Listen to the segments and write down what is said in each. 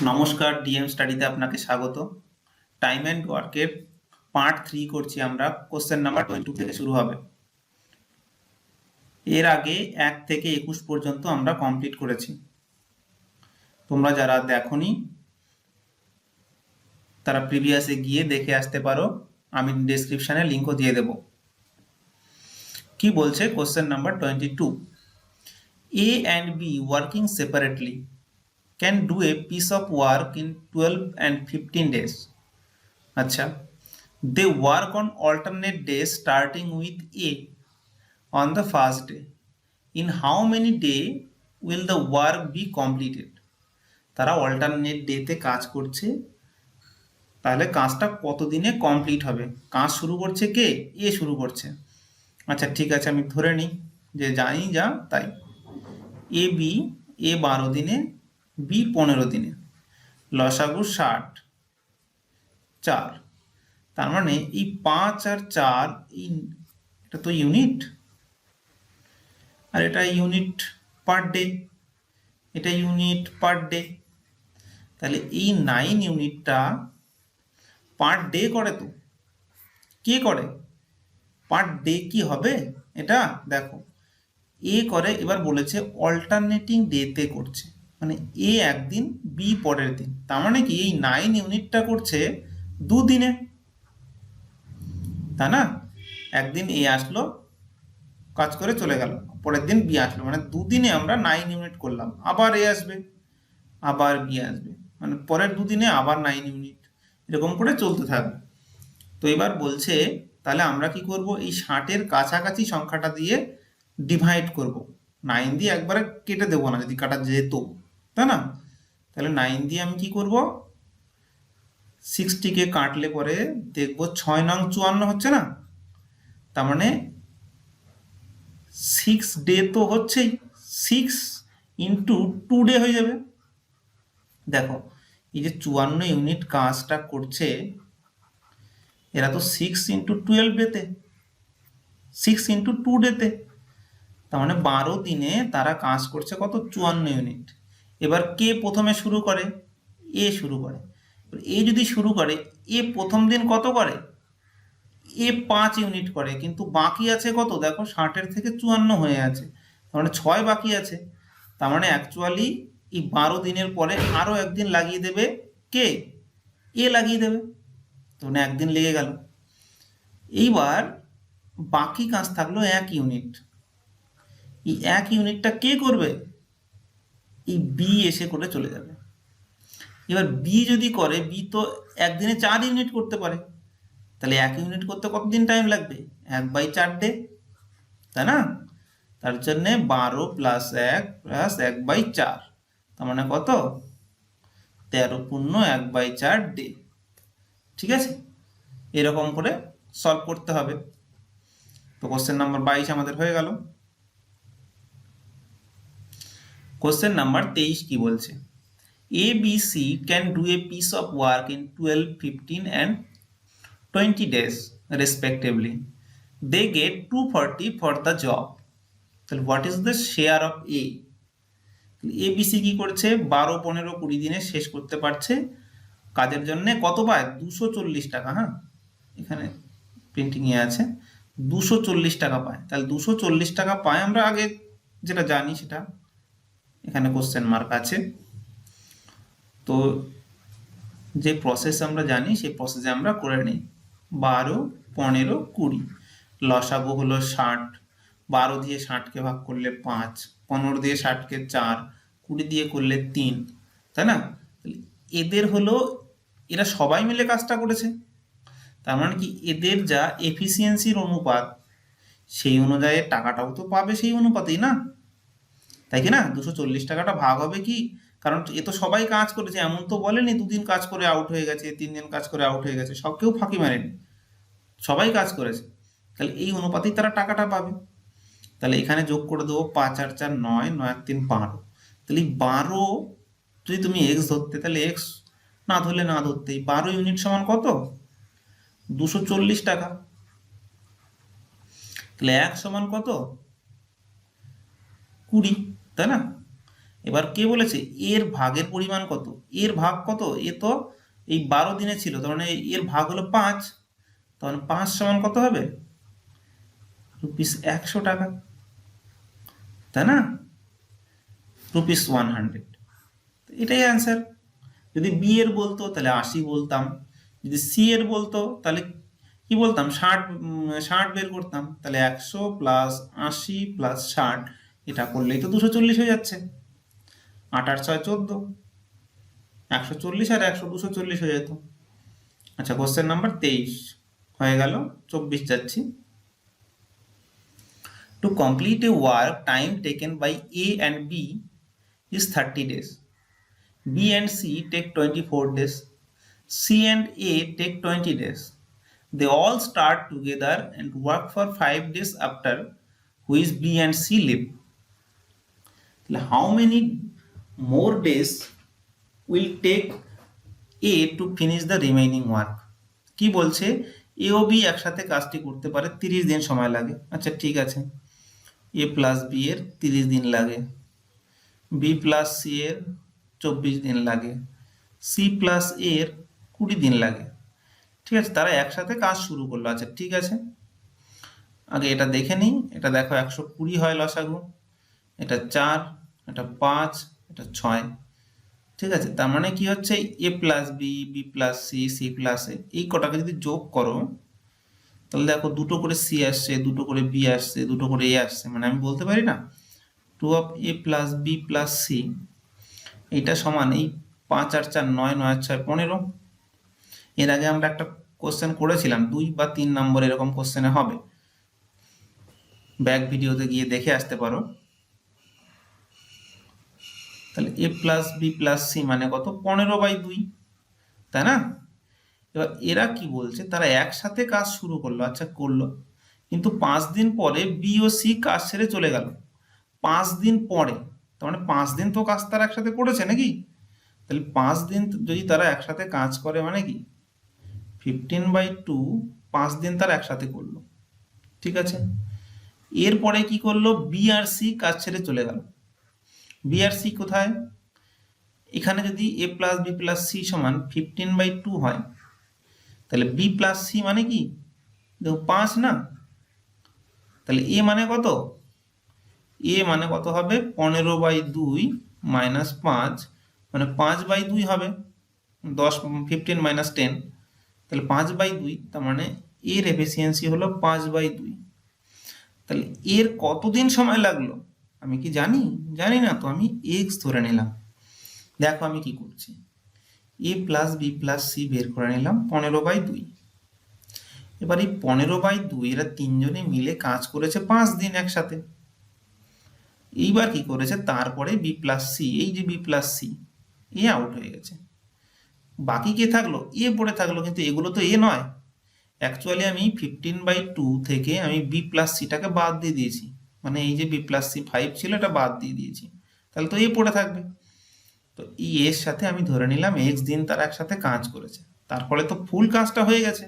নমস্কার, ডিএম স্টাডিতে আপনাকে স্বাগত। টাইম অ্যান্ড ওয়ার্কের পার্ট 3 করছি আমরা। কোশ্চেন নাম্বার 22 থেকে শুরু হবে। এর আগে 1 থেকে 21 পর্যন্ত আমরা কমপ্লিট করেছি। তোমরা যারা দেখোনি তারা প্রিভিয়াসে গিয়ে দেখে আসতে পারো, আমি ডেসক্রিপশনে লিঙ্কও দিয়ে দেব। কি বলছে question number 22? A and B working separately can do a piece of work in 12 and 15 days. আচ্ছা, they work on alternate days starting with A on the first day. In how many days will the work be completed? তারা alternate ডেতে কাজ করছে, তাহলে কাজটা কতদিনে complete হবে? কাজ শুরু করছে কে? এ শুরু করছে। আচ্ছা ঠিক আছে, আমি ধরে নিই যে জানি যা তাই। এ 12 দিনে, বি 15 দিনে, লসাগু 60, 4। তার মানে এই 5 আর 4, এটা তো ইউনিট, আর এটা ইউনিট পার ডে, এটা ইউনিট পার ডে। তাহলে এই 9 ইউনিটটা পার ডে করে। তো কে করে পার ডে? কি হবে এটা দেখো, এ করে। এবার বলেছে অল্টারনেটিং ডেতে করছে, মানে এ একদিন, বি পরের দিন। তার মানে কি এই 9 ইউনিটটা করছে দুদিনে, তাই না? একদিন এ আসলো, কাজ করে চলে গেল, পরের দিন বি আসলো, মানে দুদিনে আমরা 9 ইউনিট করলাম। আবার এ আসবে, আবার বি আসবে, মানে পরের দুদিনে আবার 9 ইউনিট, এরকম করে চলতে থাকবে। তো এবার বলছে তাহলে আমরা কি করব, এই 60-এর কাছাকাছি সংখ্যাটা দিয়ে ডিভাইড করব। 9 দিয়ে একবারে কেটে দেবো না, যদি কাটা যেত, তাই না? তাহলে 9 দিয়ে আমি কি করব, 60কে কাটলে পরে দেখবো 6 নং 54 হচ্ছে না? তার মানে 6 ডে তো হচ্ছেই, 6 ইন্টু 2 ডে হয়ে যাবে। দেখো এই যে 54 ইউনিট কাজটা করছে, এরা তো 6 ইন্টু 12 ডেতে, 6 ইন্টু 2 ডেতে, তার মানে 12 দিনে তারা কাজ করছে কত? 54 ইউনিট। এবার কে প্রথমে শুরু করে? এ শুরু করে। এ যদি শুরু করে, এ প্রথম দিন কত করে? এ 5 ইউনিট করে, কিন্তু বাকি আছে কত? দেখো 60-এর থেকে 54 হয়ে আছে, তার মানে 6 বাকি আছে। তার মানে অ্যাকচুয়ালি এই 12 দিনের পরে আরো একদিন লাগিয়ে দেবে কে? এ লাগিয়ে দেবে, তো মানে একদিন লেগে গেল। এইবার বাকি কাজ থাকলো 1 ইউনিট। এই 1 ইউনিটটা কে করবে? এই বি এসে করে চলে যাবে। এবার বি যদি করে, বি তো একদিনে 4 ইউনিট করতে পারে, তাহলে 1 ইউনিট করতে কতদিন টাইম লাগবে? 1/4 ডে, তাই না? তার জন্য 12 + 1 + 1/4, তার মানে কত? 13 পূর্ণ 1/4 ডে। ঠিক আছে, এরকম করে সলভ করতে হবে। তো কোশ্চেন নাম্বার 22 আমাদের হয়ে গেল। কোশ্চেন নাম্বার 23 কি বলছে? A, B, C can do a piece of work in 12, 15 and 20 days respectively. They get 240 for the job. তাহলে what is the share of A? A B C কি করছে? 12, 15, 20 দিনে শেষ করতে পারছে। কাজের জন্য কত পায়? 240 টাকা। হ্যাঁ, এখানে প্রিন্টিং এ আছে 240 টাকা পায়। তাহলে 240 টাকা পায়, আমরা আগে যেটা জানি সেটা, এখানে কোশ্চেন মার্ক আছে। তো যে প্রসেস আমরা জানি সেই প্রসেসে আমরা করে নিই। 12, 15, 20, লসাগু হলো 60, 12 দিয়ে 60কে ভাগ করলে 5, 15 দিয়ে 60কে 4, 20 দিয়ে করলে 3, তাই না? এদের হলো, এরা সবাই মিলে কাজটা করেছে, তার মানে কি এদের যা এফিসিয়েন্সির অনুপাত, সেই অনুযায়ী টাকাটাও তো পাবে সেই অনুপাতেই না, তাই কি না? 240 টাকাটা ভাগ হবে কি, কারণ এ তো সবাই কাজ করেছে, এমন তো বলেনি 2 দিন কাজ করে আউট হয়ে গেছে, 3 দিন কাজ করে আউট হয়ে গেছে, সব কেউ ফাঁকি মারেনি, সবাই কাজ করেছে। তাহলে এই অনুপাতেই তারা টাকাটা পাবে। তাহলে এখানে যোগ করে দেবো, 5 আর 4 9, 9 আর 3 12। তাহলে 12 যদি তুমি এক্স ধরতে, তাহলে এক্স না ধরলে না ধরতেই 12 ইউনিট সমান কত? 240 টাকা। তাহলে 1 সমান কত? 20, তাই না? এবার কে বলেছে এর ভাগের পরিমাণ কত, এর ভাগ কত, এ তো এই 12 দিনে ছিল, তার মানে এর ভাগ হলো 5, তাহলে 5 সমান কত হবে, রুপিস 100 টাকা, তাই না, রুপিস 100। এটাই অ্যান্সার। যদি বি এর বলতো তাহলে 80 বলতাম, যদি সি এর বলতো তাহলে কি বলতাম, 60 বের করতাম, তাহলে 100 প্লাস 80 প্লাস 60, এটা করলেই তো 240 হয়ে যাচ্ছে। 8 আর 6 14, 140 আর 100 240 হয়ে যেত। আচ্ছা, কোশ্চেন নাম্বার 23 হয়ে গেল, 24 যাচ্ছি। To complete a work time taken by A and B is 30 days. B and C take 24 days. C and A take 20 days. They all start together and work for 5 days after which B and C leave. How many more days will take A to finish the remaining work? কি বলছে, এ ও B একসাথে কাজটি করতে পারে 30 দিন সময় লাগে। আচ্ছা ঠিক আছে, এ প্লাস বি এর 30 দিন লাগে, বি প্লাস সি এর 24 দিন লাগে, সি প্লাস এর 20 দিন লাগে। ঠিক আছে, তারা একসাথে কাজ শুরু করলো। আচ্ছা ঠিক আছে, আগে এটা দেখে নিই। এটা দেখো 120 হয় লসাগু, এটা 4, এটা 5, এটা 6। ঠিক আছে, তার মানে কি হচ্ছে, A plus B, B plus C, C plus A, এই কটাকে যদি যোগ করো তাহলে দেখো দুটো করে সি আসছে, দুটো করে বি আসছে, দুটো করে এ আসছে, মানে আমি বলতে পারি না 2 of A plus B plus C, এইটা সমান এই 5 আর 4 9, 9 আর 6 15। এর আগে আমরা একটা কোশ্চেন করেছিলাম, 2 বা 3 নম্বর এরকম কোশ্চেনে হবে, ব্যাক ভিডিওতে গিয়ে দেখে আসতে পারো। তাহলে এ প্লাস বি প্লাস সি মানে কত, 15/2, তাই না। এবার এরা কি বলছে, তারা একসাথে কাজ শুরু করলো, আচ্ছা করলো, কিন্তু 5 দিন পরে বি ও সি কাজ ছেড়ে চলে গেল। 5 দিন পরে, তার মানে 5 দিন তো কাজ তারা একসাথে করেছে নাকি, তাহলে 5 দিন যদি তারা একসাথে কাজ করে মানে কি 15/2, 5 দিন তারা একসাথে করলো। ঠিক আছে, এরপরে কি করলো, বি আর সি কাজ ছেড়ে চলে গেল। বি আর সি কোথায়, এখানে যদি এ প্লাস বি প্লাস সি সমান 15/2 হয়, তাহলে বি প্লাস সি মানে কি, দেখো 5 না, তাহলে এ মানে কত, এ মানে কত হবে 15/2 মাইনাস 5, মানে 5/2 হবে, 10 15 মাইনাস 10, তাহলে 5/2, তার মানে এর এফিসিয়েন্সি হলো 5/2। তাহলে এর কতদিন সময় লাগলো আমি কি জানি, জানি না, তো আমি এক্স ধরে নিলাম। দেখো আমি কি করছি, এ প্লাস বি প্লাস সি বের করে নিলাম 15/2। এবার এই 15/2 এরা তিনজনে মিলে কাজ করেছে 5 দিন একসাথে। এইবার কি করেছে, তারপরে বি প্লাস সি, এই যে বি প্লাস সি, এ আউট হয়ে গেছে, বাকি কে থাকলো, এ পড়ে থাকলো, কিন্তু এগুলো তো এ নয়। অ্যাকচুয়ালি আমি 15/2 থেকে আমি বি প্লাস সিটাকে বাদ দিয়ে দিয়েছি, মানে এই যে বি প্লাস সি 5 ছিল এটা বাদ দিয়ে দিয়েছি, তাহলে তো এ পড়ে থাকবে। তো এই এর সাথে আমি ধরে নিলাম এক্স দিন তারা একসাথে কাজ করেছে, তারপরে তো ফুল কাজটা হয়ে গেছে,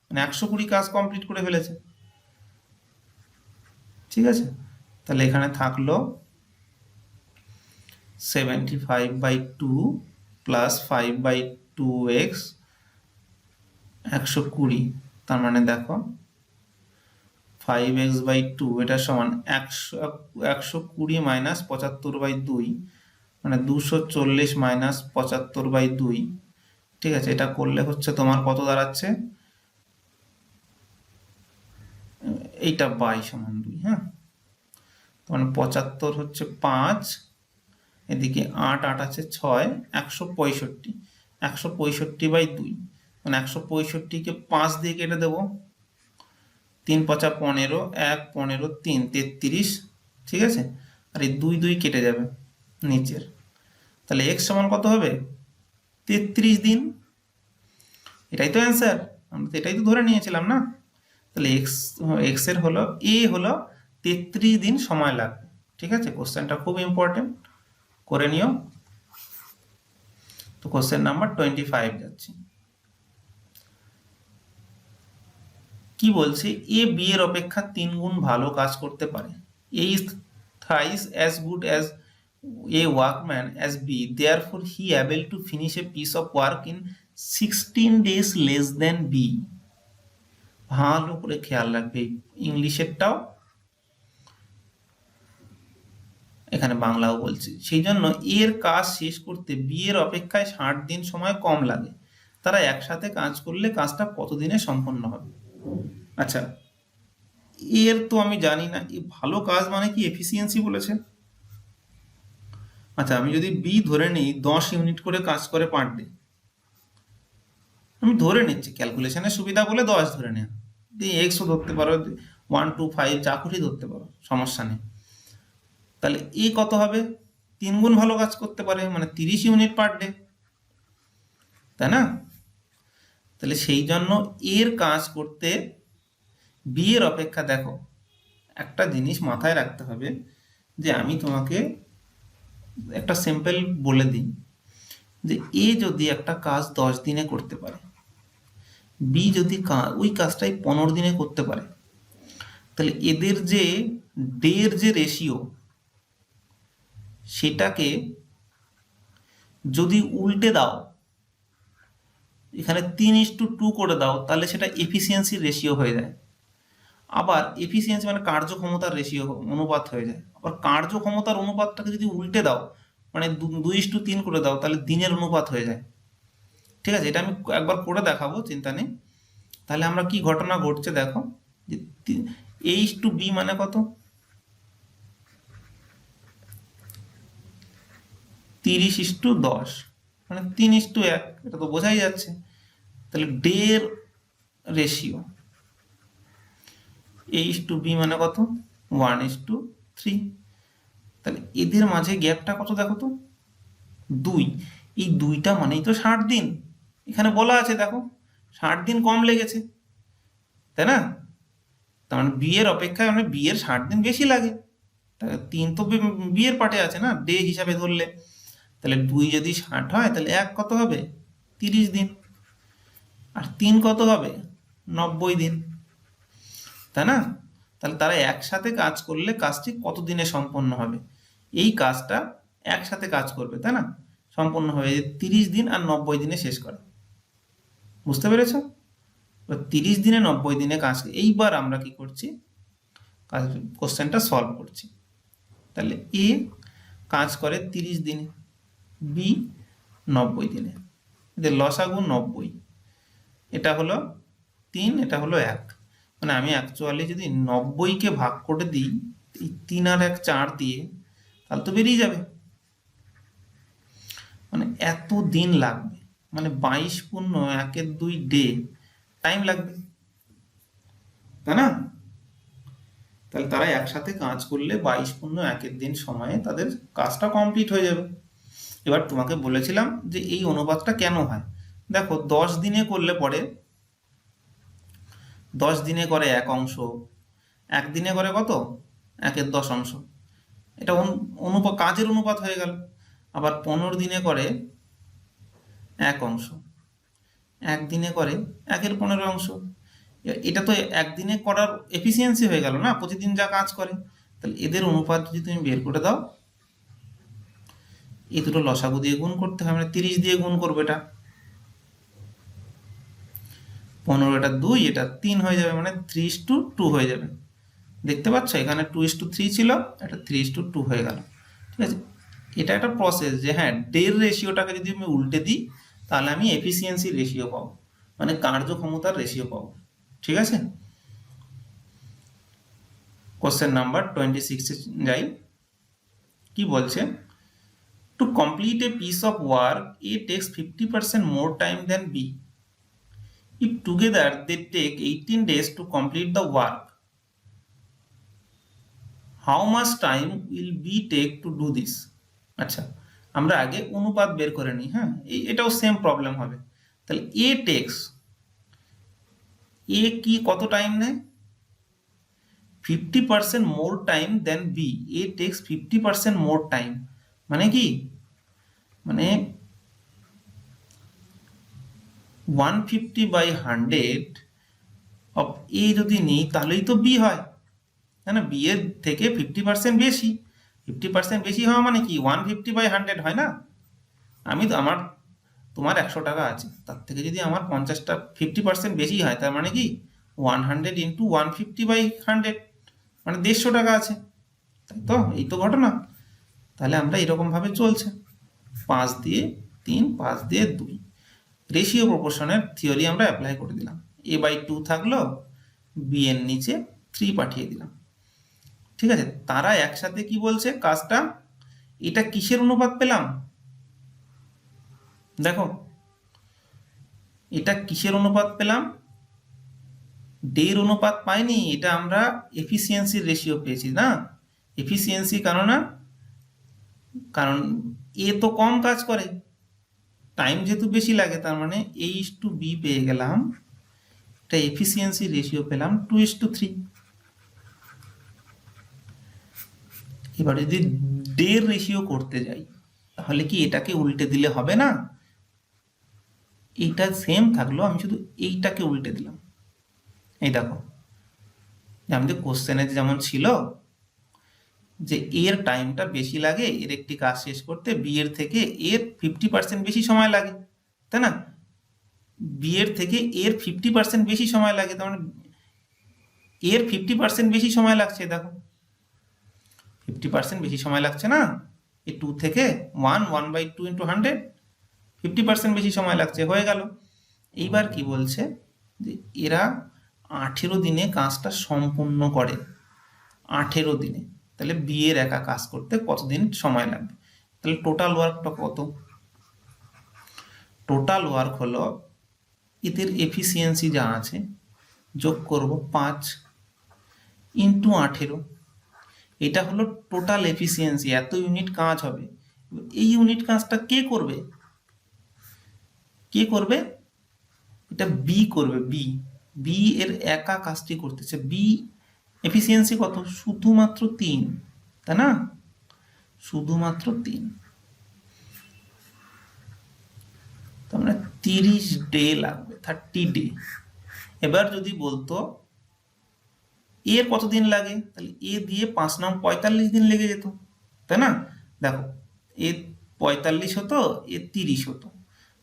মানে 120 কাজ কমপ্লিট করে ফেলেছে। ঠিক আছে, তাহলে এখানে থাকলো 75/2 প্লাস 5/2x 120, তার মানে দেখো 5x/2 এটা সমান 120 মাইনাস 75/2, মানে 240 মাইনাস 75/2। ঠিক আছে, এটা করলে হচ্ছে তোমার কত দাঁড়াচ্ছে, এইটা বাই সমান 2, হ্যাঁ, মানে 75 হচ্ছে 5, এদিকে 8, 8 আছে 6, 165, 165/2, মানে 165কে 5 দিয়ে কেটে দেবো, 3 5 15, 1 15 3 33। ঠিক আছে, আর এই 2 2 কেটে যাবে নিচের, তাহলে এক্স সমান কত হবে 33 দিন। এটাই তো অ্যান্সার, আমরা তো এটাই তো ধরে নিয়েছিলাম না। তাহলে এক্স এর হলো এ হলো 33 দিন সময় লাগবে। ঠিক আছে, কোশ্চেনটা খুব ইম্পর্টেন্ট, করে নিও। তো কোশ্চেন নাম্বার 25 যাচ্ছি। কি বলছে, এ বি এর অপেক্ষা 3 গুণ ভালো কাজ করতে পারে, A is thrice as good as a workman as B, therefore he able to finish a piece of work in 16 days less than B. ভালো করে খেয়াল রাখবে, ইংলিশেরটাও এখানে বাংলাও বলছি। সেই জন্য এর কাজ শেষ করতে বি এর অপেক্ষায় 60 দিন সময় কম লাগে। তারা একসাথে কাজ করলে কাজটা কতদিনে সম্পন্ন হবে? আচ্ছা, এর তো আমি জানি না, এই ভালো কাজ মানে কি এফিসিয়েন্সি বলেছে। আচ্ছা, আমি যদি বি ধরে নিই 10 ইউনিট করে কাজ করে পার ডে, আমি ধরে নিচ্ছি ক্যালকুলেশনের সুবিধা বলে 10 ধরে নেওয়া, দিয়ে এক্সও ধরতে পারো, 1 2 5 যা খুশি ধরতে পারো, সমস্যা নেই। তাহলে এ কত হবে? 3 গুণ ভালো কাজ করতে পারে, মানে 30 ইউনিট পার ডে, তাই না? তাহলে সেই জন্য এর কাজ করতে বি এর অপেক্ষা, দেখো একটা জিনিস মাথায় রাখতে হবে, যে আমি তোমাকে একটা সিম্পল বলে দিই, যে এ যদি একটা কাজ 10 দিনে করতে পারে, বি যদি ওই কাজটাই 15 দিনে করতে পারে, তাহলে এদের যে ডের যে রেশিও, সেটাকে যদি উল্টে দাও, এখানে 3:2 করে দাও, তাহলে সেটা এফিসিয়েন্সির রেশিও হয়ে যায়। আবার এফিসিয়েন্সি মানে কার্যক্ষমতার রেশিও অনুপাত হয়ে যায়। আবার কার্যক্ষমতার অনুপাতটাকে যদি উল্টে দাও, মানে 2:3 করে দাও, তাহলে দিনের অনুপাত হয়ে যায়। ঠিক আছে, এটা আমি একবার করে দেখাবো, চিন্তা নেই। তাহলে আমরা কি ঘটনা ঘটছে দেখো, যে A/B মানে কত? 30:10, মানে 3:1, এটা তো বোঝাই যাচ্ছে। তাহলে ডের রেশিও A/B মানে কত? 1:3। তাহলে এদের মাঝে গ্যাপটা কত দেখো তো? 2। এই 2টা মানেই তো 60 দিন, এখানে বলা আছে দেখো 60 দিন কম লেগেছে, তাই না? তার মানে বি এর অপেক্ষায় মানে বি এর 60 দিন বেশি লাগে। 3 তো বি এর পার্টে আছে না, ডে হিসাবে ধরলে। তাহলে 2 যদি 60 হয়, তাহলে 1 কত হবে? 30 দিন। আর 3 কত হবে? 90 দিন, তাই না? তাহলে তারা একসাথে কাজ করলে কাজটি কত দিনে সম্পন্ন হবে? এই কাজটা একসাথে কাজ করবে, তাই না? সম্পন্ন হবে 30 দিন আর 90 দিনে শেষ করে। বুঝতে পেরেছ? 30 দিনে 90 দিনে কাজ। এইবার আমরা কি করছি? কাজ কোশ্চেনটা সলভ করছি। তাহলে এ কাজ করে 30 দিনে, বি 90 দিনে, এদের লসাগু 90। এটা হলো 3, এটা হলো 1। মানে আমি অ্যাকচুয়ালি যদি 90কে ভাগ করে দিই এই 3 আর 1 4 দিয়ে, তাহলে তো বেরিয়ে যাবে। মানে এত দিন লাগবে, মানে 22 পূর্ণ 1/2 ডে টাইম লাগবে, তাই না? তাহলে তারা একসাথে কাজ করলে 22 পূর্ণ 1 দিন সময়ে তাদের কাজটা কমপ্লিট হয়ে যাবে। এবার তোমাকে বলেছিলাম যে এই অনুপাতটা কেন হয়। দেখো 10 দিনে করলে পরে 10 দিনে করে 1 অংশ, 1 দিনে করে কত? 1/10 অংশ। এটা অনুপাত, কাজের অনুপাত হয়ে গেল। আবার 15 দিনে করে 1 অংশ, 1 দিনে করে 1/15 অংশ। এটা তো একদিনে করার এফিসিয়েন্সি হয়ে গেল না, প্রতিদিন যা কাজ করে। তাহলে এদের অনুপাত যদি তুমি বের করে দাও, এই দুটো লসাগু দিয়ে গুণ করতে হয়, মানে 30 দিয়ে গুণ করবে, এটা 15, এটা 2, এটা 3 হয়ে যাবে, মানে 3:2 হয়ে যাবে। দেখতে পাচ্ছ এখানে 2:3 ছিল, এটা 3:2 হয়ে গেল। ঠিক আছে, এটা একটা প্রসেস, যে হ্যাঁ ডের রেশিওটাকে যদি আমি উল্টে দিই, তাহলে আমি এফিসিয়েন্সি রেশিও পাবো, মানে কার্যক্ষমতার রেশিও পাবো। ঠিক আছে, কোশ্চেন নাম্বার 26 এ যাই। কি বলছে? To complete a piece of work A takes 50% more time than B. If together they take 18 days to complete the work, how much time will B take to do this? আচ্ছা, আমরা আগে অনুপাত বের করে নিই। হ্যাঁ, এটাও সেম প্রবলেম হবে। তাহলে এ টেক্স, এ কি কত টাইম নেয়? 50% মোর টাইম দেন বি। এ টেক্স 50% মোর টাইম, মানে কি? মানে 150/100 অফ এ যদি নিই, তাহলেই তো বি হয়, তাই না? বি এর থেকে 50% বেশি, 50% বেশি হওয়া মানে কি 150/100 হয় না? আমি তো তোমার 100 টাকা আছে, তার থেকে যদি আমার 50টা 50% বেশি হয়, তার মানে কি 100 ইন্টু 150/100 মানে 150 টাকা আছে, তাই তো? এই তো ঘটনা। তাহলে আমরা এরকম ভাবে চলছে, 5 দিয়ে 3, 5 দিয়ে 2, রেশিও প্রপোর্শনের থিওরি আমরা অ্যাপ্লাই করে দিলাম। a/2 থাকলো, b এর নিচে 3 পাঠিয়ে দিলাম। ঠিক আছে, তারা একসাথে কি বলছে কাজটা, এটা কিসের অনুপাত পেলাম দেখো, এটা কিসের অনুপাত পেলাম? ডের অনুপাত পাইনি, এটা আমরা এফিসিয়েন্সির রেশিও পেয়েছি না। এফিসিয়েন্সি কারণ এ তো কম কাজ করে, টাইম যেহেতু বেশি লাগে, তার মানে a/b পেয়ে গেলাম, এটা এফিসিয়েন্সি রেশিও পেলাম 2:3। এবার যদি ডের রেশিও করতে যাই, তাহলে কি এটাকে উল্টে দিলে হবে না? এইটা সেম থাকলো, আমি শুধু এইটাকে উল্টে দিলাম। এই দেখো, আমাদের কোশ্চেনে যেমন ছিল যে এর টাইমটা বেশি লাগে এর একটি কাজ শেষ করতে, বি এর থেকে এর 50% বেশি সময় লাগে, তাই না? বি এর থেকে এর 50% বেশি সময় লাগে, তার মানে এর 50% বেশি সময় লাগছে। দেখো 50% বেশি সময় লাগছে না, এই 2 থেকে 1/2 ইন্টু 100, 50% বেশি সময় লাগছে, হয়ে গেল। এইবার কি বলছে যে এরা 18 দিনে কাজটা সম্পূর্ণ করে, 18 দিনে। তাহলে বি এর একা কাজ করতে কতদিন সময় লাগবে? তাহলে টোটাল ওয়ার্কটা কত? টোটাল ওয়ার্ক হলো এদের এফিসিয়েন্সি যা আছে যোগ করব 5 ইন্টু 18, এটা হলো টোটাল এফিসিয়েন্সি, এত ইউনিট কাজ হবে। এই ইউনিট কাজটা কে করবে? কে করবে? এটা বি করবে। বি এর একা কাজটি করতেছে। বি এফিসিয়েন্সি কত? শুধুমাত্র 3, তাই না? শুধুমাত্র 3, তার মানে 30 ডে লাগবে, 30 ডে। এবার যদি বলতো এর কতদিন লাগে, তাহলে এ দিয়ে 5 9 45 দিন লেগে যেত, তাই না? দেখো এ 45 হতো, এ 30 হতো,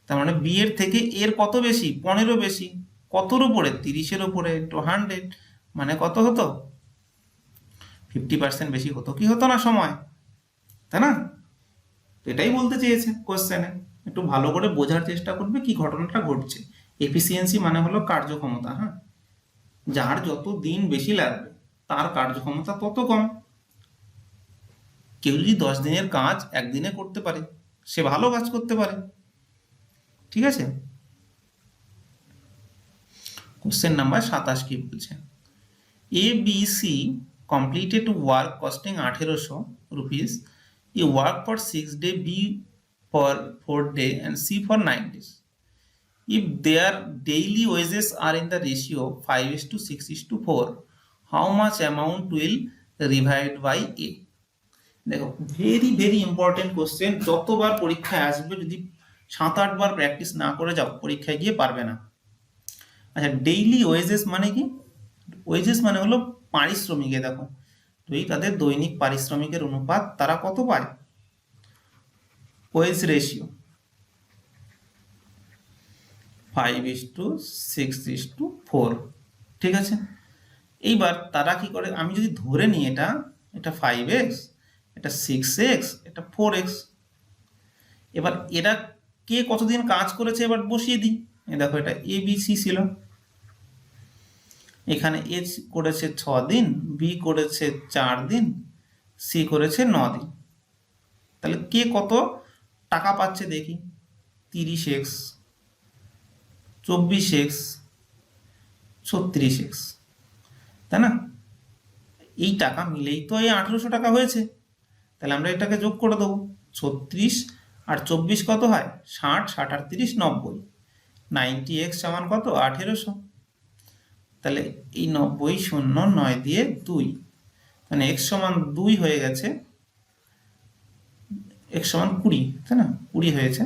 তার মানে বি এর থেকে এর কত বেশি? 15 বেশি। কতর উপরে? 30-এর উপরে ইন্টু 100, মানে কত হতো? 50% বেশি হতো কি হতো না সময়, তাই না? এটাই বলতে চেয়েছে কোশ্চেনে। একটু ভালো করে বোঝার চেষ্টা করবে কি ঘটনাটা ঘটছে। এফিসিয়েন্সি মানে হলো কার্যক্ষমতা। হ্যাঁ, যার যত দিন বেশি লাগবে তার কার্যক্ষমতা তত কম। কেউ যদি 10 দিনের কাজ একদিনে করতে পারে, সে ভালো কাজ করতে পারে। ঠিক আছে, কোশ্চেন নাম্বার 27 কি বলছে? A B C completed work costing 1800 rupees. A work for 6 day, B for 4 day and C for 9 days. If their daily wages are in the ratio 5:6:4, how much amount will divide by A? দেখো very very important question, যতবার পরীক্ষায় আসবে যদি 7-8 বার practice না করে যাও পরীক্ষায় গিয়ে পারবে না। আচ্ছা, ডেইলি ওয়েজেস মানে কি? ওয়েজেস মানে হলো পারিশ্রমিকে। দেখো তো এই তাদের দৈনিক পারিশ্রমিকের অনুপাত তারা কত পায়? Wage ratio 5:6:4। ঠিক আছে, এইবার তারা কি করে? আমি যদি ধরে নিই এটা 5x, এটা 6x, এটা 4x। এবার এরা কে কতদিন কাজ করেছে এবার বসিয়ে দিই। দেখো এটা এ বি সি ছিল, এখানে এ করেছে 6 দিন, বি করেছে 4 দিন, সি করেছে 9 দিন। তাহলে কে কত টাকা পাচ্ছে দেখি? 30x, 24x, 36x, তাই না? এই টাকা মিলেই তো এই 1800 টাকা হয়েছে। তাহলে আমরা এটাকে যোগ করে দেবো। 36 আর 24 কত হয়? 60, 60 আর 30 90, 90x সমান কত? 1800। তাহলে এই 90 শূন্য 9 দিয়ে 2, মানে x সমান 2 হয়ে গেছে, x সমান 20, তাই না? 20 হয়েছে।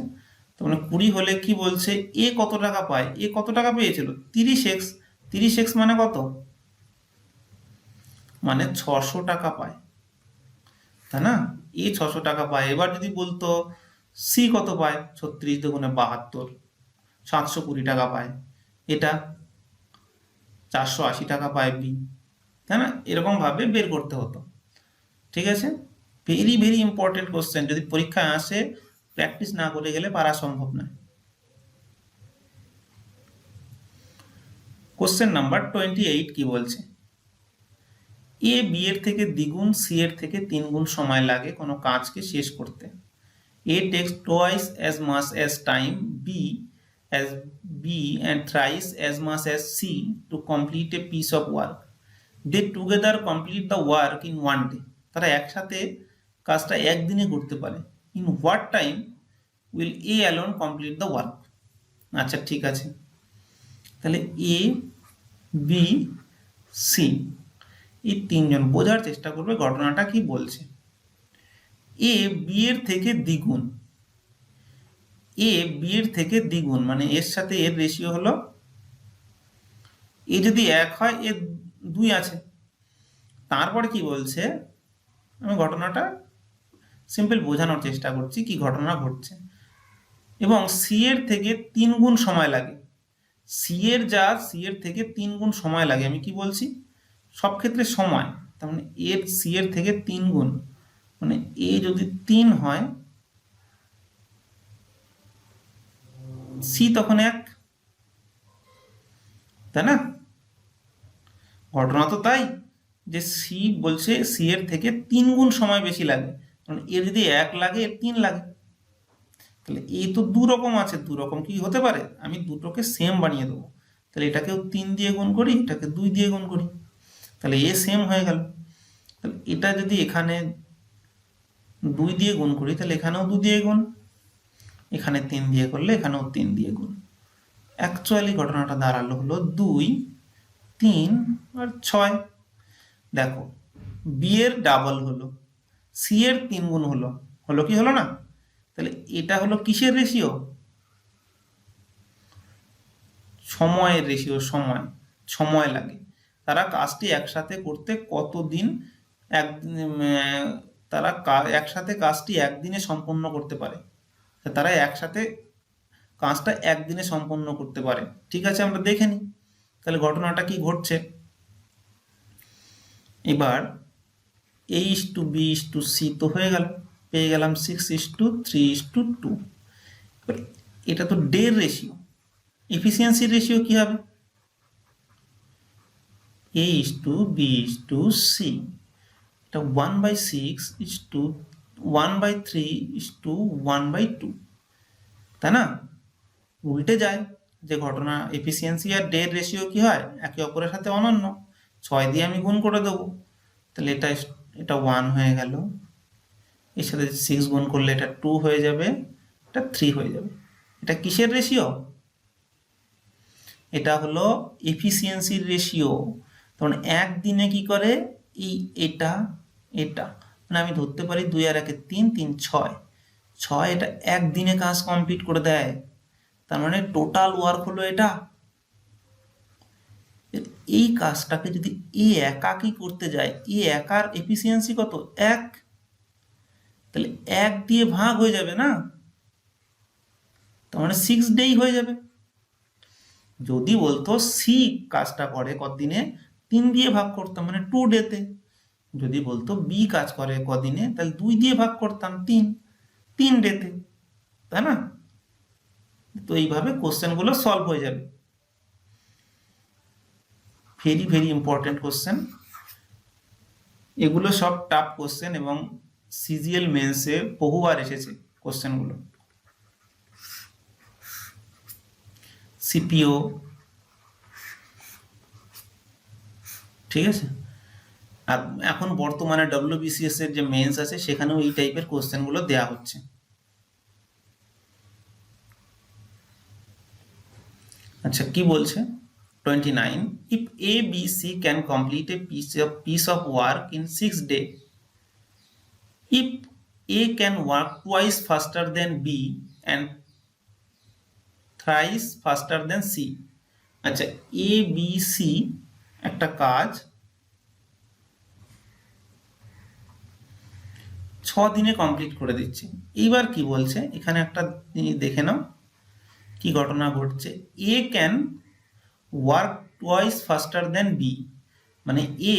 তো মানে 20 হলে কি বলছে? এ কত টাকা পায়? এ কত টাকা পেয়েছিল? 30x। 30x মানে কত? মানে 600 টাকা পায়। তাই না? এ 600 টাকা পায়। এবার যদি বলতো সি কত পায়, 36 দুগুণে 72, 720 টাকা পায়। এটা 480 টাকা পায় বি, তাই না? এরকম ভাবে বের করতে হতো। ঠিক আছে, ভেরি ভেরি ইম্পর্টেন্ট কোশ্চেন, যদি পরীক্ষায় আসে প্র্যাকটিস না করে গেলে পারা সম্ভব নয়। কোশ্চেন নাম্বার 28 কি বলছে? এ বি এর থেকে দ্বিগুণ সি এর থেকে 3 গুণ সময় লাগে কোনো কাজকে শেষ করতে। A takes twice as much as time B and thrice as much as C to complete a piece of work. They together complete the work in 1 day. তারা একসাথে কাজটা একদিনে করতে পারে। In what time will A alone complete the work? আচ্ছা ঠিক আছে, তাহলে A B C এই তিনজন বোঝার চেষ্টা করবে ঘটনাটা কি বলছে। এ বি এর থেকে দ্বিগুণ, এ বি এর থেকে দ্বিগুণ মানে এর সাথে এর রেশিও হলো, এ যদি 1 হয় এর 2 আছে। তারপরে কি বলছে, আমি ঘটনাটা সিম্পল বোঝানোর চেষ্টা করছি কি ঘটনা ঘটছে। এবং সি এর থেকে 3 গুণ সময় লাগে। সি এর থেকে 3 গুণ সময় লাগে, আমি কি বলছি, সব ক্ষেত্রে সময়, তার মানে এর সি এর থেকে 3 গুণ, মানে এ যদি 3 হয় সি তখন 1, তাই না? ঘটনা তো তাই যে সি বলছে সি এর থেকে 3 গুণ সময় বেশি লাগে, কারণ এর যদি 1 লাগে এর 3 লাগে। তাহলে এ তো দু রকম আছে, দু রকম কি হতে পারে, আমি দুটোকে সেম বানিয়ে দেবো। তাহলে এটাকেও 3 দিয়ে গুণ করি, এটাকে 2 দিয়ে গুণ করি, তাহলে এ সেম হয়ে গেল। তাহলে এটা যদি এখানে 2 দিয়ে গুণ করি তাহলে এখানেও 2 দিয়ে গুণ, এখানে 3 দিয়ে করলে এখানেও 3 দিয়ে গুণ। অ্যাকচুয়ালি ঘটনাটা দাঁড়ালো হলো 2, 3 আর 6। দেখো বি এর ডাবল হলো, সি এর 3 গুণ হলো, হলো কি হলো না? তাহলে এটা হলো কিসের রেশিও, সময়ের রেশিও, সময়, সময় লাগে। তারা কাজটি একসাথে করতে কতদিন, তারা একসাথে কাজটি একদিনে সম্পন্ন করতে পারে, তারা একসাথে কাজটা একদিনে সম্পন্ন করতে পারে। ঠিক আছে, আমরা দেখে নিই তাহলে ঘটনাটা কি ঘটছে। এবার A:B:C তো হয়ে গেল, পেয়ে গেলাম 6:3:2। এটা তো ডের রেশিও, এফিসিয়েন্সির রেশিও কি হবে, A:B:C, এটা 1/6:1/3:1/2, তাই না? উল্টে যায় যে ঘটনা, এফিসিয়েন্সি আর ডের রেশিও কি হয়, একে অপরের সাথে অনন্য। 6 দিয়ে আমি গুণ করে দেবো, তাহলে এটা 1 হয়ে গেল, এর সাথে 6 গুণ করলে এটা 2 হয়ে যাবে, এটা 3 হয়ে যাবে। এটা কিসের রেশিও, এটা হলো এফিসিয়েন্সির রেশিও। তখন একদিনে কি করে, এটা এটা মানে আমি ধরতে পারি 2 আর 1 3, 3 6, এটা একদিনে কাজ কমপ্লিট করে দেয়, তার মানে টোটাল ওয়ার্ক হলো এটা। এই কাজটাকে যদি এ একাকী করতে যায়, এ একার এফিসিয়েন্সি কত, 1, তাহলে 1 দিয়ে ভাগ হয়ে যাবে না, তার মানে 6 ডেই হয়ে যাবে। যদি বলতো সি কাজটা করে কতদিনে, 3 দিয়ে ভাগ করতাম মানে 2 ডেতে। যদি বলতো বি কাজ করে কদিনে, তাহলে 2 দিয়ে ভাগ করতাম 3 ডেতে, তাই না? তো এইভাবে কোশ্চেনগুলো সলভ হয়ে যাবে। ভেরি ভেরি ইম্পর্টেন্ট কোশ্চেন, এগুলো সব টাফ কোশ্চেন এবং সিজিএল মেন্সে বহুবার এসেছে কোশ্চেনগুলো। সিপিও, ঠিক আছে, আর এখন বর্তমানে ডব্লিউবিসিএস এর যে মেন্স আছে সেখানেও এই টাইপের কোশ্চেনগুলো দেয়া হচ্ছে। আচ্ছা কি বলছে 29, if A B C can complete a piece of work in 6 days, if A can work twice faster than B and thrice faster than C। আচ্ছা A B C একটা কাজ দিনে কমপ্লিট করে দিচ্ছে। এইবার কি বলছে এখানে একটা জিনিস দেখে নাও কি ঘটনা ঘটছে। A can work twice faster than B, মানে এ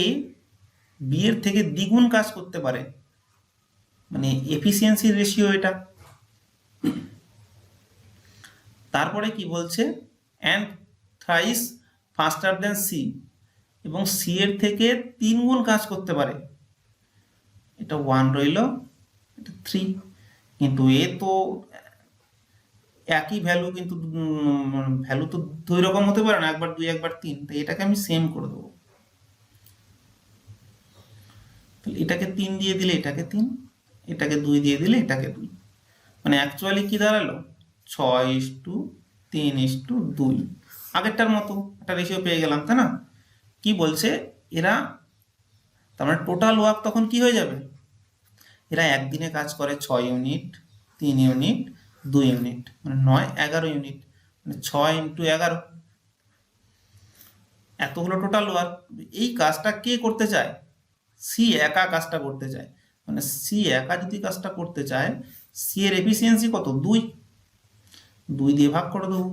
বি এর থেকে দ্বিগুণ কাজ করতে পারে, মানে এফিসিয়েন্সি রেশিও এটা। তারপরে কি বলছে and thrice faster than C, এবং সি এর থেকে 3 গুণ কাজ করতে পারে। এটা 1 রইল, এটা 3, কিন্তু এ তো একই ভ্যালু, কিন্তু ভ্যালু তো 2 রকম হতে পারে না, একবার 2 একবার 3, তাই এটাকে আমি সেম করে দেবো। তাহলে এটাকে 3 দিয়ে দিলে এটাকে 3, এটাকে 2 দিয়ে দিলে এটাকে 2, মানে অ্যাকচুয়ালি কি দাঁড়ালো 6:3:2, আগেরটার মতো একটা রেশিও পেয়ে গেলাম, তাই না? কি বলছে এরা, তার মানে টোটাল ওয়ার্ক তখন কি হয়ে যাবে, এরা একদিনে কাজ করে 6 ইউনিট, 3 ইউনিট, 2 ইউনিট, মানে 9 11 ইউনিট, মানে 6 × 11, এত হলো টোটাল ওয়ার্ক। এই কাজটা কে করতে চায়, সি একা কাজটা করতে চায়, মানে সি একা যদি কাজটা করতে চায়, সি এর এফিসিয়েন্সি কত 2, 2 দিয়ে ভাগ করে দেবো,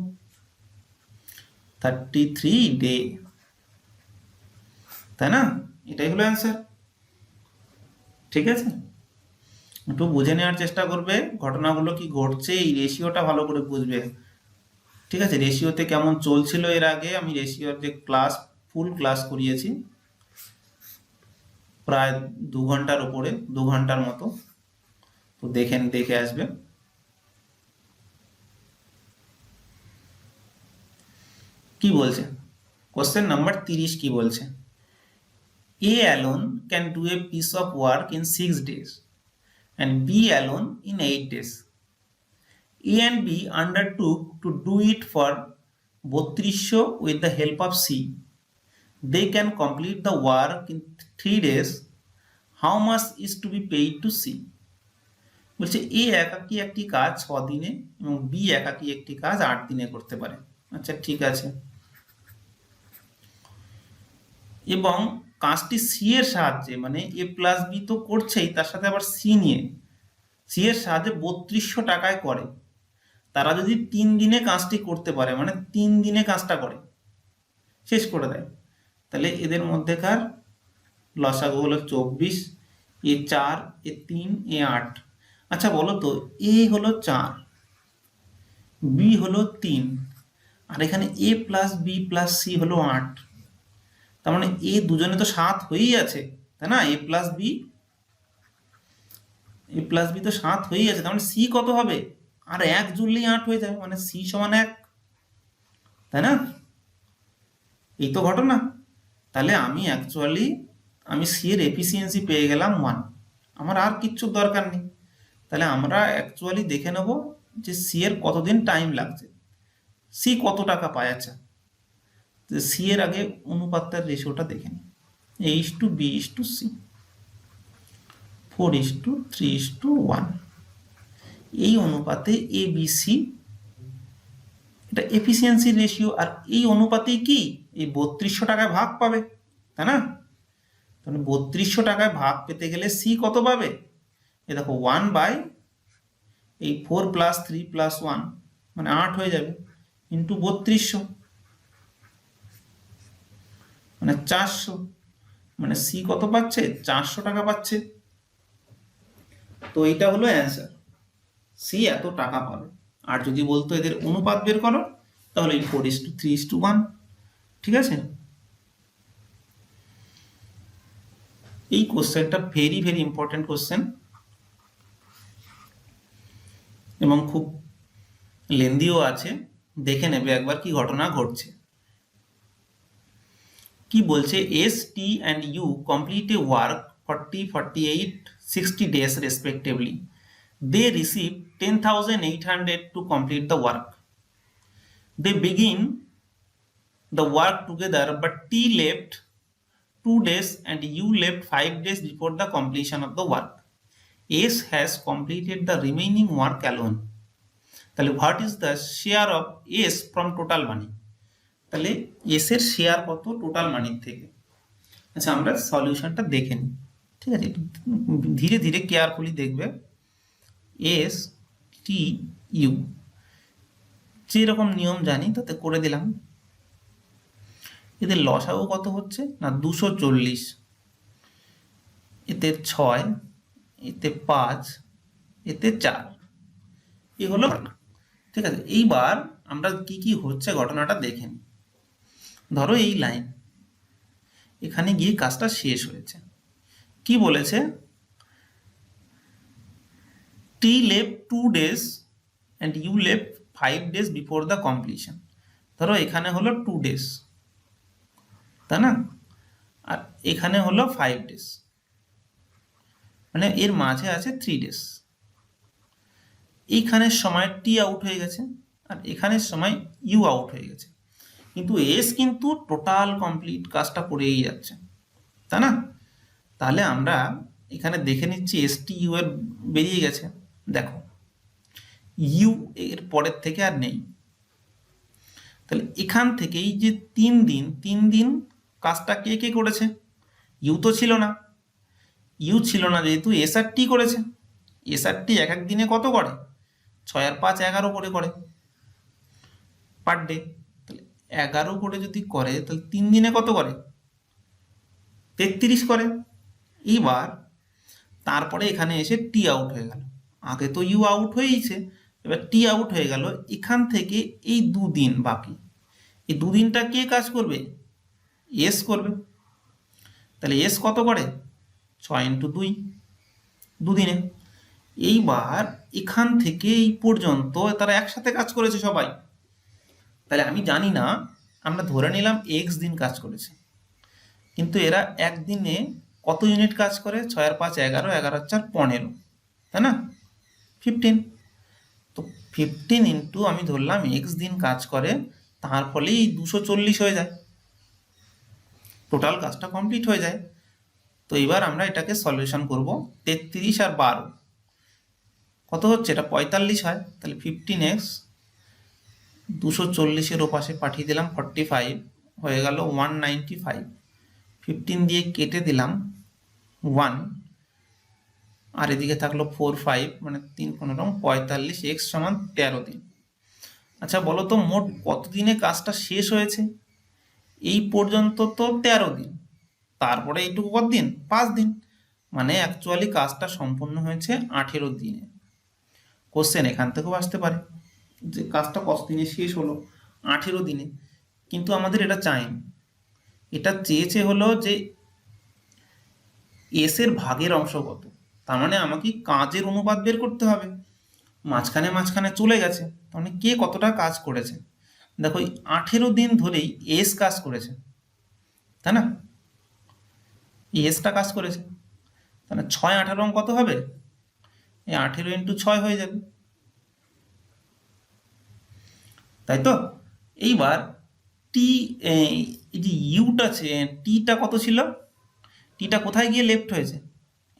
33 ডে, তাই না? এটাই হলো অ্যান্সার। ঠিক আছে, একটু বুঝে নেওয়ার চেষ্টা করবে ঘটনাগুলো কি ঘটছে, এই রেশিওটা ভালো করে বুঝবে। ঠিক আছে, রেশিওতে কেমন চলছিল এর আগে আমি রেশিওর যে ক্লাস, ফুল ক্লাস করিয়েছি প্রায় 2 ঘন্টার উপরে, 2 ঘন্টার মতো, তো দেখে আসবে। কি বলছে কোশ্চেন নাম্বার 30 কি বলছে, A alone can do a piece of work in 6 days and B alone in 8 days. A and B undertook to do it for 3200 with the help of C. They can complete the work in 3 days. How much is to be paid to C? বলছে এ একাকি একটি কাজ 6 দিনে এবং B একাকি একটি কাজ 8 দিনে করতে পারে। আচ্ছা ঠিক আছে, এবং কাজটি সি এর সাহায্যে, মানে এ প্লাস বি তো করছেই, তার সাথে আবার সি নিয়ে, সি এর সাহায্যে 3200 টাকায় করে। তারা যদি 3 দিনে কাজটি করতে পারে, মানে 3 দিনে কাজটা করে শেষ করে দেয়, তাহলে এদের মধ্যেকার লসাগু হলো 24, এ 4, এ 3, এ 8। আচ্ছা বলো তো, এ হলো 4, বি হলো 3, আর এখানে এ প্লাস বি প্লাস সি হলো 8, তার মানে এ দুজনে তো 7 হয়েই আছে, তাই না? এ প্লাস বি তো 7 হয়েই আছে, তার মানে সি কত হবে, আর 1 জুড়লেই 8 হয়ে যাবে, মানে সি সমান 1, তাই না? এই তো ঘটনা। তাহলে আমি অ্যাকচুয়ালি সি এর এফিসিয়েন্সি পেয়ে গেলাম 1, আমার আর কিচ্ছুর দরকার নেই। তাহলে আমরা অ্যাকচুয়ালি দেখে নেব যে সি এর কতদিন টাইম লাগছে, সি কত টাকা পায়। আচ্ছা, সি এর আগে অনুপাতের রেশিওটা দেখে নিই, A:B:C, 4:3:1, এই অনুপাতে এ বি সি, এটা এফিসিয়েন্সি রেশিও, আর এই অনুপাতেই কি এই 3200 টাকায় ভাগ পাবে, তাই না? তাহলে 3200 টাকায় ভাগ পেতে গেলে সি কত পাবে, এ দেখো 1 বাই এই 4 + 3 + 1, মানে 8 হয়ে যাবে, ইন্টু 3200, মানে 400, মানে সি কত পাচ্ছে 400 টাকা পাচ্ছে। তো এটা হলো অ্যান্সার, সি এত টাকা পাবে। আর যদি বলতো এদের অনুপাত বের করো, তাহলে 4:3:1। ঠিক আছে, এই কোশ্চেনটা ভেরি ভেরি ইম্পর্টেন্ট কোশ্চেন এবং খুব লেন্দিও আছে, দেখে নেবে একবার কি ঘটনা ঘটছে। কি বলছে, S, T and U complete a work 40, 48, 60 days respectively. They receive 10,800 to complete the work. They begin the work together, but T left 2 days and U left 5 days before the completion of the work. S has completed the remaining work alone. তাহলে what is the share of S from total money? তাহলে S এর share কত total মানির থেকে। আচ্ছা আমরা সলিউশনটা দেখে নিই। ঠিক আছে, ধীরে ধীরে কেয়ারফুলি দেখবে। এস টি ইউ যেরকম নিয়ম জানি তাতে করে দিলাম। এদের লসাগু কত হচ্ছে না 240, এতে 6, এতে 5, এতে 4, এই হলো ঘটনা। ঠিক আছে, এইবার আমরা কি কি হচ্ছে ঘটনাটা দেখে নিই। ধরো এই লাইন, এখানে গিয়ে কাজটা শেষ হয়েছে। কি বলেছে, টি left 2 days and you left 5 days before the completion। ধরো এখানে হলো 2 days, তাই না, আর এখানে হলো 5 days, মানে এর মাঝে আছে 3 days। এইখানের সময় টি আউট হয়ে গেছে আর এখানের সময় ইউ আউট হয়ে গেছে, কিন্তু এস কিন্তু টোটাল কমপ্লিট কাজটা করেই যাচ্ছে, তাই না। তাহলে আমরা এখানে দেখে নিচ্ছি এস টি ইউ এর বেরিয়ে গেছে, দেখো ইউ এর পরের থেকে আর নেই। তাহলে এখান থেকে এই যে 3 দিন কাজটা কে কে করেছে, ইউ তো ছিল না, ইউ ছিল না যেহেতু এস আর টি করেছে। এস আর টি এক এক দিনে কত করে, 6 আর 5 11 করে পার ডে। তাহলে 11 করে যদি করে তাহলে 3 দিনে কত করে, 33 করে। এইবার তারপরে এখানে এসে টি আউট হয়ে গেল, আগে তো ইউ আউট হয়েইছে, এবার টি আউট হয়ে গেল। এখান থেকে এই 2 দিন বাকি, এই 2 দিনটা কে কাজ করবে, এস করবে। তাহলে এস কত করে, 6 × 2, 2 দিনে। এইবার এখান থেকে এই পর্যন্ত তারা একসাথে কাজ করেছে সবাই। তাহলে আমি জানি না, আমরা ধরে নিলাম এক্স দিন কাজ করেছে, কিন্তু এরা একদিনে কত ইউনিট কাজ করে, 6 আর 5 11, 11 আর 4 15, তাই না, 15। তো 15 ইন্টু আমি ধরলাম এক্স দিন কাজ করে, তার ফলেই 240 হয়ে যায়, টোটাল কাজটা কমপ্লিট হয়ে যায়। তো এবার আমরা এটাকে সলিউশন করব। 33 আর 12 কত হচ্ছে, এটা 45 হয়। তাহলে 15x 240-এর ওপাশে পাঠিয়ে দিলাম 45, হয়ে গেল 195। 15 দিয়ে কেটে দিলাম 1, আর এদিকে থাকলো 4 5, মানে 3 15 45, x সমান 13 দিন। আচ্ছা বলো তো মোট কত দিনে কাজটা শেষ হয়েছে, এই পর্যন্ত তো 13 দিন, তারপরে এইটুকু কত দিন, 5 দিন, মানে অ্যাকচুয়ালি কাজটা সম্পূর্ণ হয়েছে 18 দিনে। কোশ্চেন এখান থেকেও আসতে পারে যে কাজটা কত দিনে শেষ হলো, 18 দিনে, কিন্তু আমাদের এটা চাইনি। এটা চেয়েছে হলো যে এস এর ভাগের অংশ কত, তার মানে আমাকে কাজের অনুপাত বের করতে হবে। মাঝখানে চলে গেছে, তার মানে কে কতটা কাজ করেছে। দেখো এই 18 দিন ধরেই এস কাজ করেছে, তাই না, এসটা কাজ করেছে। তাহলে 6 18 কত হবে, এই 18 × 6 হয়ে যাবে, তাই তো। এইবার টি, এই যে ইউটা আছে, টিটা কত ছিল, টিটা কোথায় গিয়ে লেফট হয়েছে,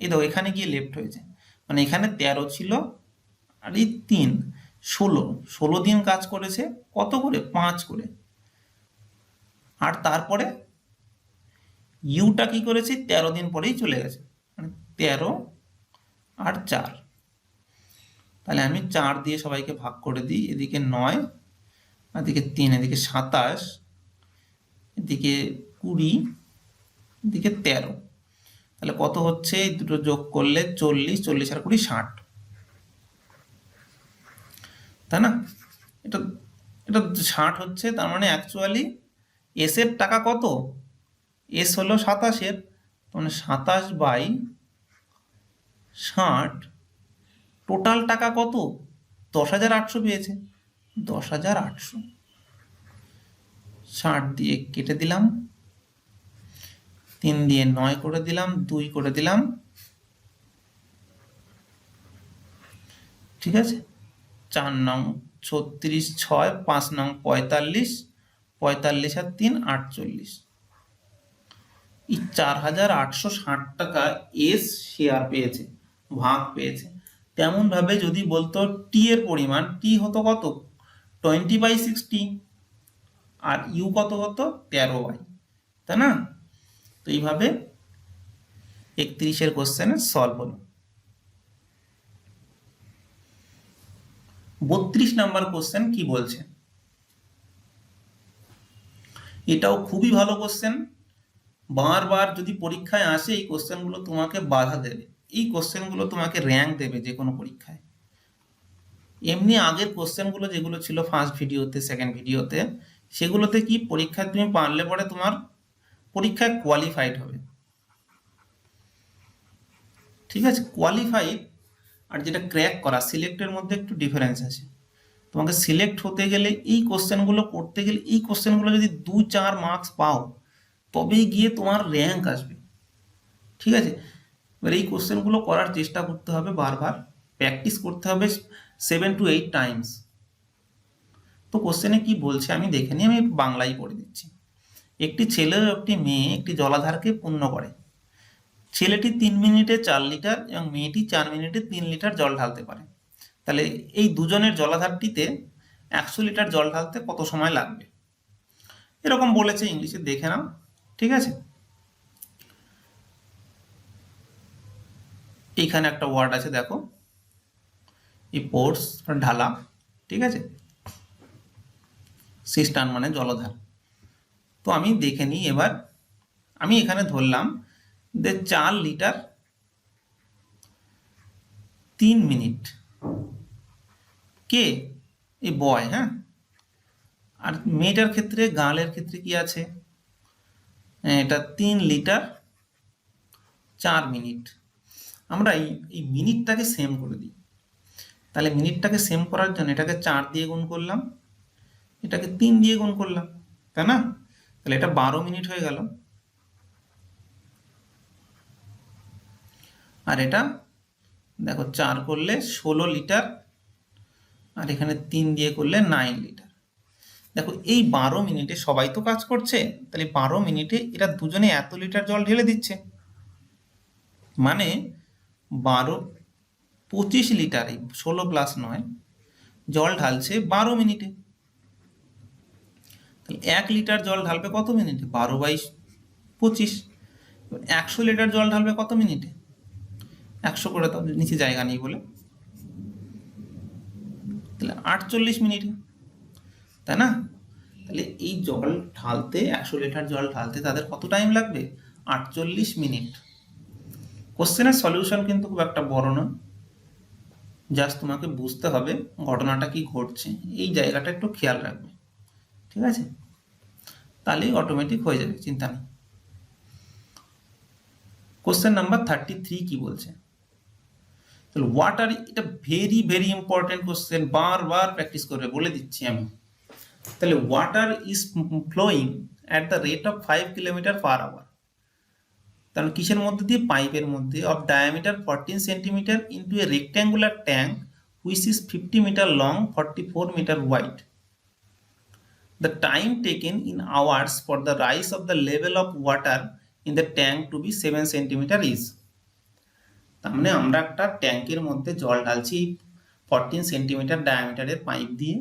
এই দেখো এখানে গিয়ে লেফট হয়েছে, মানে এখানে 13 ছিল আর এই 3 16 দিন কাজ করেছে, কত করে, 5 করে। আর তারপরে ইউটা কি করেছে, 13 দিন পরেই চলে গেছে, মানে 13 আর 4। তাহলে আমি 4 দিয়ে সবাইকে ভাগ করে দিই, এদিকে 9, এদিকে 3, এদিকে 27, এদিকে 20, এদিকে 13। তাহলে কত হচ্ছে, এই দুটো যোগ করলে 40, 40 আর 20 60, তাই না। এটা এটা 60 হচ্ছে, তার মানে অ্যাকচুয়ালি এস এর টাকা কত, এস হলো 27-এর, মানে 27/60, টোটাল টাকা কত, 10,800 পেয়েছে, 10,800। 60 দিয়ে কেটে দিলাম, 3 দিয়ে 9 করে দিলাম, 2 করে দিলাম, ঠিক আছে। 4 নং 36, 6, 5 নং 45, 45 আর 3 48, এই 4,860 টাকা এস শেয়ার পেয়েছে, ভাগ পেয়েছে। তেমন ভাবে যদি বলতো টি এর পরিমাণ, টি হতো কত, 20/60, আর ইউ কত হতো, 13/, তাই না। তো এইভাবে 31 কোশ্চেন সলভ হলো। 32 নাম্বার কোশ্চেন কি বলছে, এটাও খুবই ভালো কোশ্চেন। বারবার যদি পরীক্ষায় আসে এই কোশ্চেনগুলো তোমাকে বাধা দেবে, এই কোশ্চেনগুলো তোমাকে র্যাঙ্ক দেবে যে কোনো পরীক্ষায়। এমনি আগের কোশ্চেনগুলো যেগুলো ছিল ফার্স্ট ভিডিওতে, সেকেন্ড ভিডিওতে, সেগুলোতে কি পরীক্ষায় তুমি পারলে পরে তোমার পরীক্ষায় কোয়ালিফাইড হবে। ঠিক আছে, কোয়ালিফাইড আর যেটা ক্র্যাক করা, সিলেক্টের মধ্যে একটু ডিফারেন্স আছে। তোমাকে সিলেক্ট হতে গেলে, এই কোশ্চেনগুলো করতে গেলে, এই কোশ্চেনগুলো যদি 2-4 মার্কস পাও তবেই গিয়ে তোমার র্যাঙ্ক আসবে। ঠিক আছে, এবার এই কোশ্চেনগুলো করার চেষ্টা করতে হবে, বারবার প্র্যাকটিস করতে হবে 7 to 8 টাইমস। তো কোশ্চেনে কি বলছে আমি দেখে নিই, আমি বাংলায় পড়ে দিচ্ছি। একটি ছেলে ও একটি মেয়ে একটি জলাধারকে পূর্ণ করে। ছেলেটি 3 মিনিটে 4 লিটার এবং মেয়েটি 4 মিনিটে 3 লিটার জল ঢালতে পারে। তাহলে এই দুজনের জলাধারটিতে 100 লিটার জল ঢালতে কত সময় লাগবে, এরকম বলেছে ইংলিশে, দেখে নাও। ঠিক আছে, এইখানে একটা ওয়ার্ড আছে দেখো, এই পোর্স ঢালা। ঠিক আছে, সিস্টার্ন মানে জলধার। তো আমি দেখে নিই এবার, আমি এখানে ধরলাম যে 4 লিটার 3 মিনিট, কে এই বয়, হ্যাঁ। আর মেয়েটার ক্ষেত্রে, গার্লের ক্ষেত্রে কি আছে, এটা 3 লিটার 4 মিনিট। আমরা এই মিনিটটাকে সেম করে দিই। তাহলে মিনিটটাকে সেম করার জন্য এটাকে 4 দিয়ে গুণ করলাম, এটাকে 3 দিয়ে গুণ করলাম, তাই না? তাহলে এটা 12 মিনিট হয়ে গেল। আর এটা দেখো 4 করলে 16 লিটার, আর এখানে 3 দিয়ে করলে 9 লিটার। দেখো এই 12 মিনিটে সবাই তো কাজ করছে, তাহলে 12 মিনিটে এরা দুজনে এত লিটার জল ঢেলে দিচ্ছে, মানে 25 লিটার, 16 প্লাস 9 জল ঢালছে 12 মিনিটে। তাহলে 1 লিটার জল ঢালবে কত মিনিটে, 12/25। 100 লিটার জল ঢালবে কত মিনিটে, 100 করে তো নিচে জায়গা নেই বলে, তাহলে 48 মিনিটে, তাই না? তাহলে এই জল ঢালতে, 100 লিটার জল ঢালতে তাদের কত টাইম লাগবে, 48 মিনিট। কোশ্চেনের সলিউশন কিন্তু খুব একটা বড় নয়, জাস্ট তোমাকে বুঝতে হবে ঘটনাটা কি ঘটছে, এই জায়গাটা একটু খেয়াল রাখবে। ঠিক আছে, তাহলেই অটোমেটিক হয়ে যাবে, চিন্তা নেই। কোশ্চেন নাম্বার 33 কি বলছে, তাহলে ওয়াটার, এটা ভেরি ভেরি ইম্পর্টেন্ট কোশ্চেন, বারবার প্র্যাকটিস করবে, বলে দিচ্ছি আমি। তাহলে water is flowing at the rate of 5 kilometre per hour. তাহলে কিসের মধ্যে দিয়ে, পাইপের মধ্যে, of diameter 14 centimetre into a rectangular tank which is 50 metre long, 44 metre wide. The time taken in hours for the rise of the level of water in the tank to be 7 centimeter is। তার মানে আমরা একটা ট্যাঙ্কের মধ্যে জল ঢালছি 14 centimetre ডায়ামিটারের pipe দিয়ে,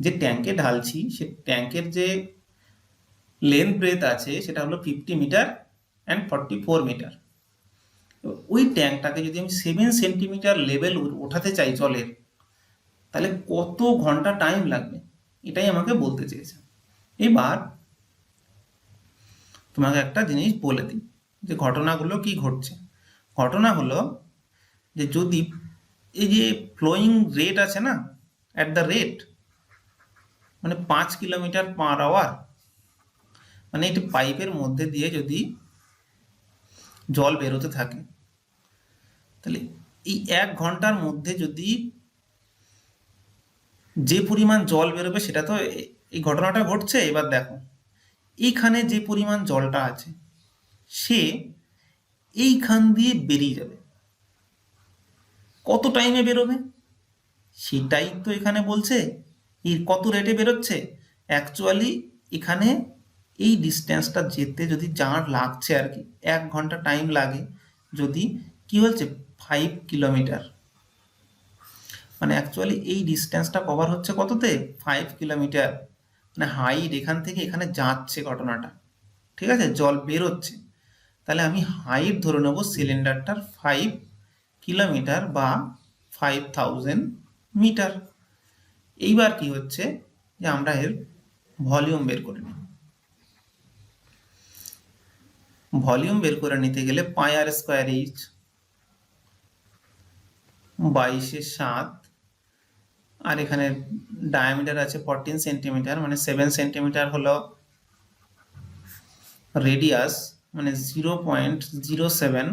যে ট্যাঙ্কে ঢালছি সে ট্যাঙ্কের যে লেন্থ ব্রেথ আছে সেটা হলো 50 মিটার অ্যান্ড 44 মিটার। ওই ট্যাঙ্কটাকে যদি আমি 7 সেন্টিমিটার লেভেল ওঠাতে চাই জলের, তাহলে কত ঘন্টা টাইম লাগবে, এটাই আমাকে বলতে চেয়েছে। এবার তোমাকে একটা জিনিস বলে দিই যে ঘটনাগুলো কি ঘটছে। ঘটনা হলো যে যদি এই যে ফ্লোয়িং রেট আছে না, অ্যাট দ্য রেট মানে 5 কিলোমিটার পার আওয়ার, মানে একটি পাইপের মধ্যে দিয়ে যদি জল বেরোতে থাকে, তাহলে এই 1 ঘন্টার মধ্যে যদি যে পরিমাণ জল বেরোবে, সেটা তো এই ঘটনাটা ঘটছে। এবার দেখো এইখানে যে পরিমাণ জলটা আছে সে এইখান দিয়ে বেরিয়ে যাবে, কত টাইমে বেরোবে সেটাই তো এখানে বলছে, এই কত রেটে বেরোচ্ছে। অ্যাকচুয়ালি এখানে এই ডিস্টেন্সটা যেতে যদি যার লাগছে আর কি 1 ঘন্টা টাইম লাগে, যদি কি হচ্ছে 5 কিলোমিটার, মানে অ্যাকচুয়ালি এই ডিস্টেন্সটা কভার হচ্ছে কততে, 5 কিলোমিটার। মানে হাইট এখান থেকে এখানে যাচ্ছে ঘটনাটা, ঠিক আছে, জল বেরোচ্ছে। তাহলে আমি হাইট ধরে নেব সিলিন্ডারটার 5 কিলোমিটার বা 5000 মিটার। এইবার কি হচ্ছে যে আমরা এর ভলিউম বের করে নিই। ভলিউম বের করে নিতে গেলে পাই আর স্কোয়ার এইচ 22/7, আর এখানে ডায়ামিটার আছে 14 সেন্টিমিটার, মানে 7 সেন্টিমিটার হলো রেডিয়াস, মানে 0.07,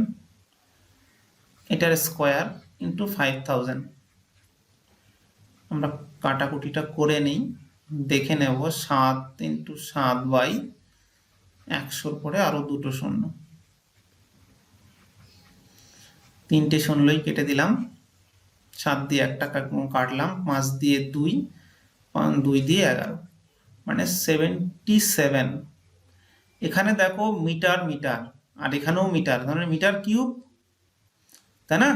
এটার স্কোয়ার ইন্টু 5000। আমরা কাটাকুটিটা করে নিই, দেখে নেব 7 × 7/100 পরে আরো দুটো শূন্য, 3টে শূন্যই কেটে দিলাম, 7 দিয়ে 1 টাকা কাটলাম, 5 দিয়ে 2, 2 দিয়ে 11, মানে 77। এখানে দেখো মিটার মিটার, আর এখানেও মিটার, মানে মিটার কিউব, তাই না?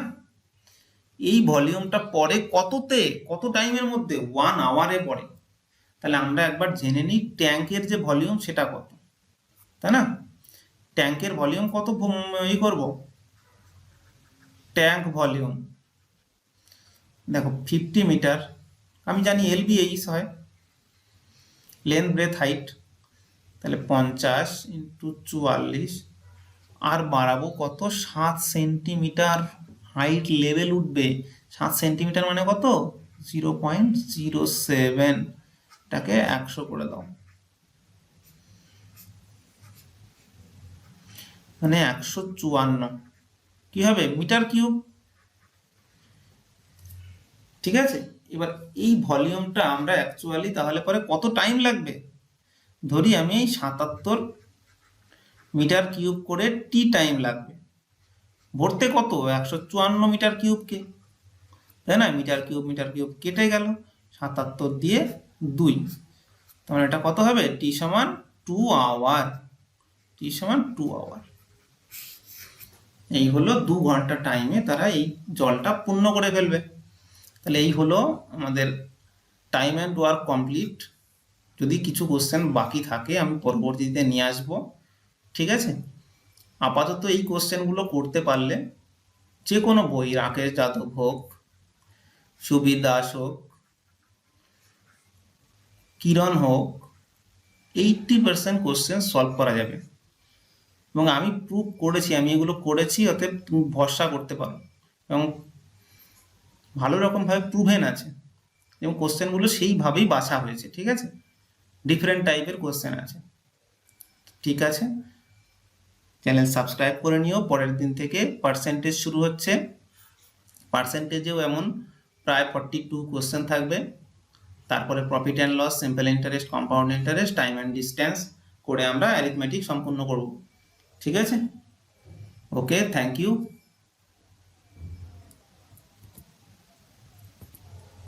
এই ভলিউমটা পড়ে কততে, কত টাইমের মধ্যে? 1 আওয়ারে পড়ে। তাহলে আমরা একবার জেনে নিই ট্যাঙ্কের যে ভলিউম সেটা কত, তাই না? ট্যাঙ্কের ভলিউম কত করব, ট্যাঙ্ক ভলিউম দেখো 50 মিটার, আমি জানি LBH হয়, লেন্থ ব্রেথ হাইট, তাহলে 50 × 44, আর বাড়াবো কত, 7 সেন্টিমিটার হাইট লেভেল উঠবে। 7 সেন্টিমিটার মানে কত, 0.07, এটাকে 100 করে দাও, মানে 154 কি হবে, মিটার কিউব। ঠিক আছে, এবার এই ভলিউমটা আমরা অ্যাকচুয়ালি তাহলে পরে কত টাইম লাগবে, ধরি আমি এই 77 মিটার কিউব করে টি টাইম লাগবে, ভরতে কত, 154 মিটার কিউবকে, তাই না? মিটার কিউব কেটে গেল, 77 দিয়ে 2, তাহলে এটা কত হবে, টি সমান 2 আওয়ার, টি সমান 2 আওয়ার। এই হলো 2 ঘন্টা টাইমে তারা এই জলটা পূর্ণ করে ফেলবে। তাহলে এই হলো আমাদের টাইম অ্যান্ড ওয়ার্ক কমপ্লিট। যদি কিছু কোশ্চেন বাকি থাকে আমি পরবর্তীতে নিয়ে আসবো, ঠিক আছে? আপাতত এই কোশ্চেনগুলো করতে পারলে যে কোনো বই, রাকেশ যাদব হোক, সুবীর দাস হোক, কিরণ হোক, 80% কোশ্চেন সলভ করা যাবে। এবং আমি প্রুভ করেছি, আমি এগুলো করেছি, অতএব তুমি ভরসা করতে পারো, এবং ভালো রকমভাবে প্রুভেন আছে, এবং কোশ্চেনগুলো সেইভাবেই বাছা হয়েছে। ঠিক আছে, ডিফারেন্ট টাইপের কোশ্চেন আছে। ঠিক আছে, চ্যানেল সাবস্ক্রাইব করে নিও। পরের দিন থেকে পার্সেন্টেজ শুরু হচ্ছে, পার্সেন্টেজেও এমন প্রায় 42 কোশ্চেন থাকবে। তারপরে profit and loss, simple interest, compound interest, time and distance করে আমরা অ্যারিথমেটিক সম্পূর্ণ করব। ঠিক আছে, ওকে, থ্যাংক ইউ।